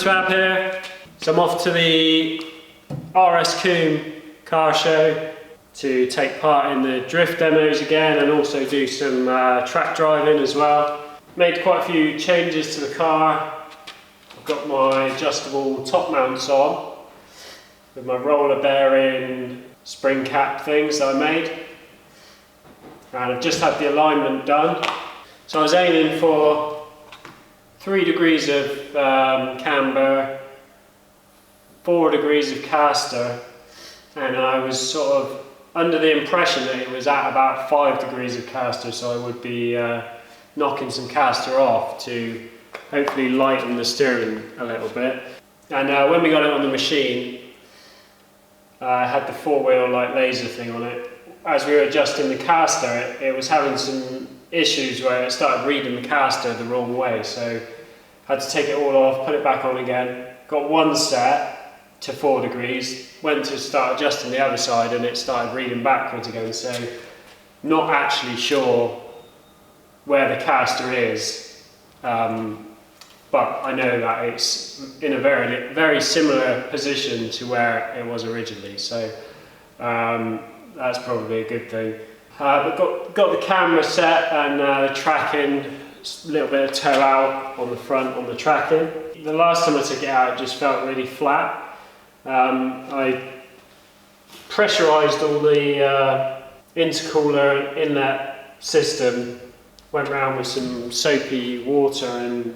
Urchfab here. So I'm off to the Combe car show to take part in the drift demos again and also do some track driving as well. Made quite a few changes to the car. I've got my adjustable top mounts on with my roller bearing spring cap things that I made. And I've just had the alignment done. So I was aiming for 3 degrees of camber, 4 degrees of caster, and I was sort of under the impression that it was at about 5 degrees of caster, so I would be knocking some caster off to hopefully lighten the steering a little bit. And when we got it on the machine, I had the 4-wheel like laser thing on it. As we were adjusting the caster, it was having some issues where it started reading the caster the wrong way, so I had to take it all off, put it back on again. Got one set to 4 degrees, went to start adjusting the other side and it started reading backwards again, so not actually sure where the caster is, but I know that it's in a very similar position to where it was originally, so that's probably a good thing. But got the camera set and the tracking, a little bit of toe out on the front on the tracking. The last time I took it out, it just felt really flat. I pressurised all the intercooler and inlet system, went around with some soapy water and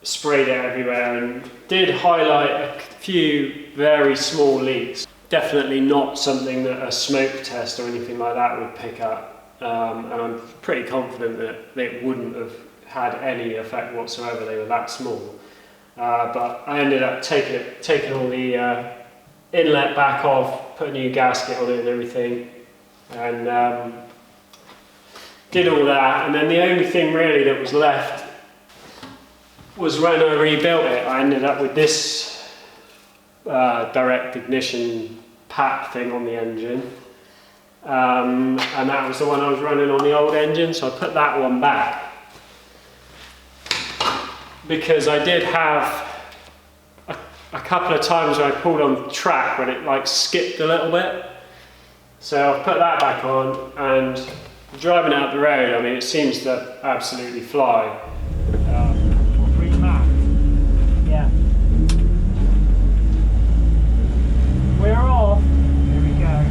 sprayed it everywhere, and did highlight a few very small leaks. Definitely not something that a smoke test or anything like that would pick up, and I'm pretty confident that it wouldn't have had any effect whatsoever. They were that small, but I ended up taking all the inlet back off, put a new gasket on it and everything, and did all that. And then the only thing really that was left was when I rebuilt it, I ended up with this direct ignition PAP thing on the engine, and that was the one I was running on the old engine, so I put that one back because I did have a couple of times when I pulled on the track when it like skipped a little bit, so I've put that back on, and driving it up the road, I mean, it seems to absolutely fly. Yeah. We're off. Here we go.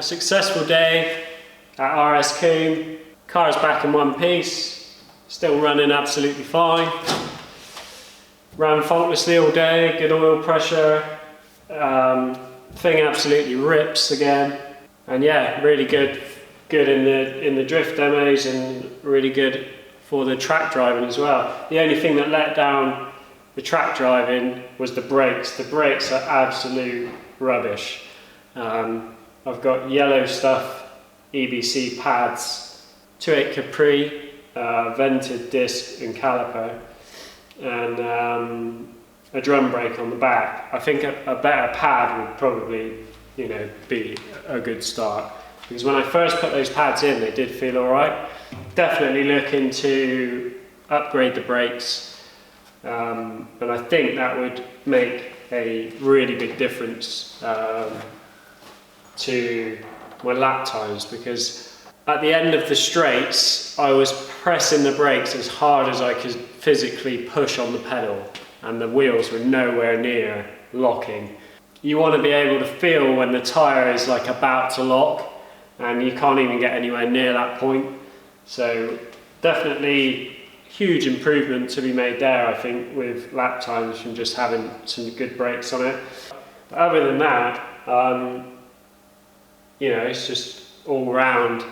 successful day at RS Combe. Car's back in one piece, still running absolutely fine. Ran faultlessly all day, good oil pressure. Thing absolutely rips again. And yeah, really good in the drift demos and really good for the track driving as well. The only thing that let down the track driving was the brakes. The brakes are absolute rubbish. I've got yellow stuff, EBC pads, 2.8 Capri, vented disc and caliper, and a drum brake on the back. I think a better pad would probably, be a good start. Because when I first put those pads in, they did feel all right. Definitely looking to upgrade the brakes, and I think that would make a really big difference to my lap times, because at the end of the straights, I was pressing the brakes as hard as I could physically push on the pedal, and the wheels were nowhere near locking. You want to be able to feel when the tyre is like about to lock, and you can't even get anywhere near that point. So definitely huge improvement to be made there, I think, with lap times from just having some good brakes on it. But other than that, it's just all round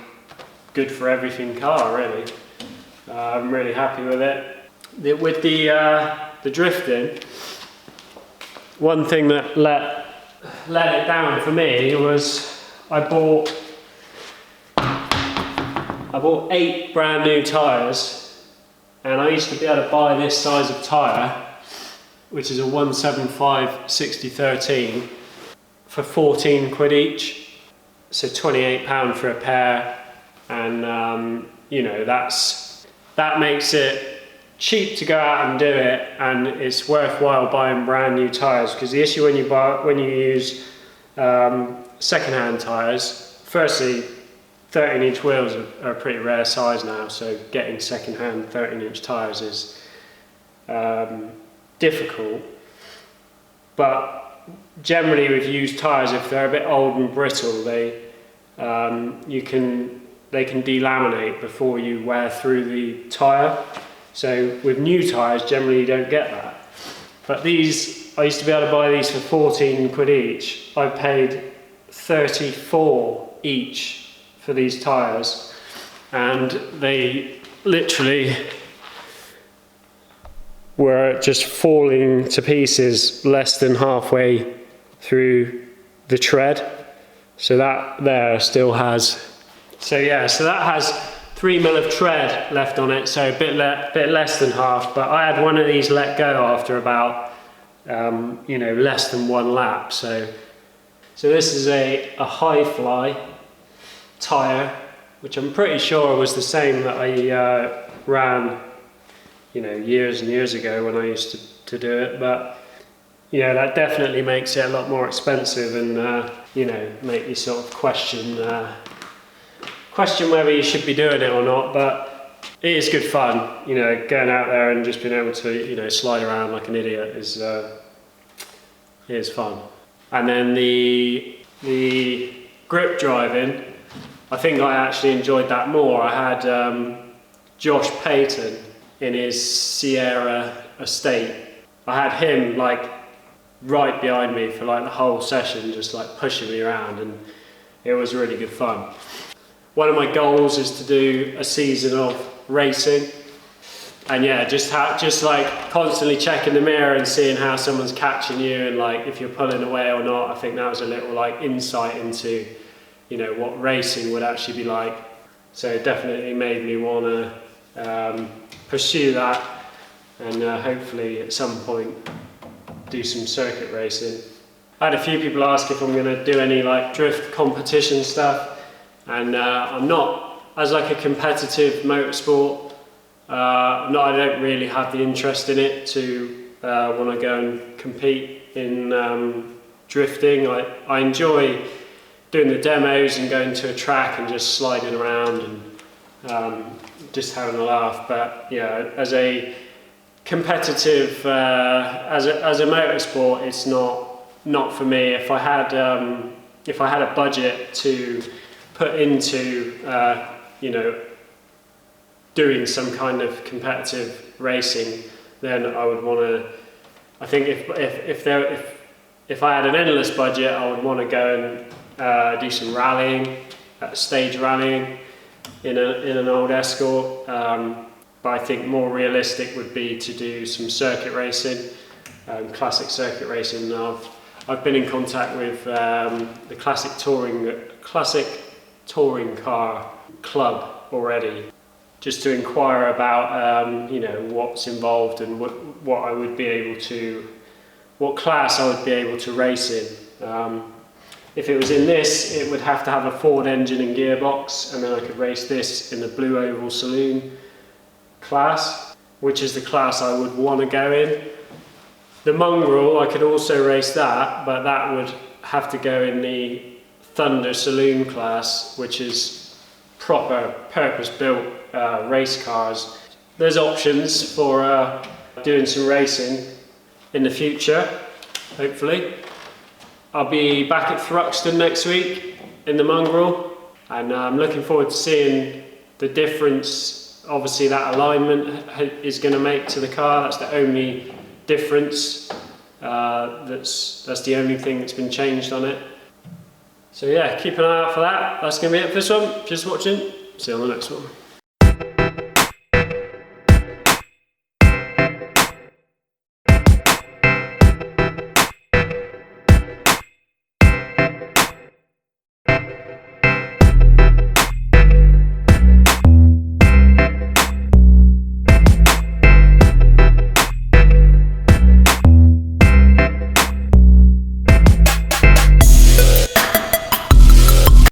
good for everything car, really. I'm really happy with it. With the drifting, one thing that let it down for me was I bought 8 brand new tyres, and I used to be able to buy this size of tyre, which is a 175 60/13, for 14 quid each, so £28 for a pair, and that makes it cheap to go out and do it, and it's worthwhile buying brand new tyres, because the issue when you use second-hand tyres, firstly 13-inch wheels are a pretty rare size now, so getting second-hand 13-inch tyres is difficult. But generally with used tyres, if they're a bit old and brittle, they can delaminate before you wear through the tyre. So with new tyres, generally you don't get that. But these, I used to be able to buy these for 14 quid each. I paid 34 each for these tyres, and they literally were just falling to pieces less than halfway through the tread. So that there still has, so that has 3 mil of tread left on it, so a bit less than half. But I had one of these let go after about less than 1 lap. So this is a high fly tyre, which I'm pretty sure was the same that I ran years and years ago when I used to do it. But that definitely makes it a lot more expensive, and make you sort of question whether you should be doing it or not. But it is good fun, going out there and just being able to slide around like an idiot is fun. And then the grip driving, I think I actually enjoyed that more. I had Josh Payton in his Sierra estate. I had him like right behind me for like the whole session, just like pushing me around, and it was really good fun. One of my goals is to do a season of racing, and just like constantly checking the mirror and seeing how someone's catching you, and like if you're pulling away or not. I think that was a little like insight into what racing would actually be like. So it definitely made me want to pursue that, and hopefully at some point do some circuit racing. I had a few people ask if I'm going to do any like drift competition stuff, and I'm not, as like a competitive motorsport, I don't really have the interest in it to want to go and compete in drifting. I enjoy doing the demos and going to a track and just sliding around and just having a laugh. But as a competitive, as a motorsport, it's not for me. If I had if I had a budget to put into, you know, doing some kind of competitive racing, then I would want to. I think if I had an endless budget, I would want to go and do some rallying, stage rallying in an old Escort. But I think more realistic would be to do some circuit racing, classic circuit racing. Now, I've been in contact with the classic touring car club already, just to inquire about you know, what's involved and what I would be able to, what class I would be able to race in. If it was in this, it would have to have a Ford engine and gearbox, and then I could race this in the Blue Oval Saloon class, which is the class I would want to go in. The Mongrel, I could also race that, but that would have to go in the Thunder Saloon class, which is proper purpose-built race cars. There's options for doing some racing in the future, hopefully. I'll be back at Thruxton next week in the Mongrel, and I'm looking forward to seeing the difference, obviously, that alignment is going to make to the car. That's the only difference. That's the only thing that's been changed on it. So yeah, keep an eye out for that. That's going to be it for this one. Just watching. See you on the next one.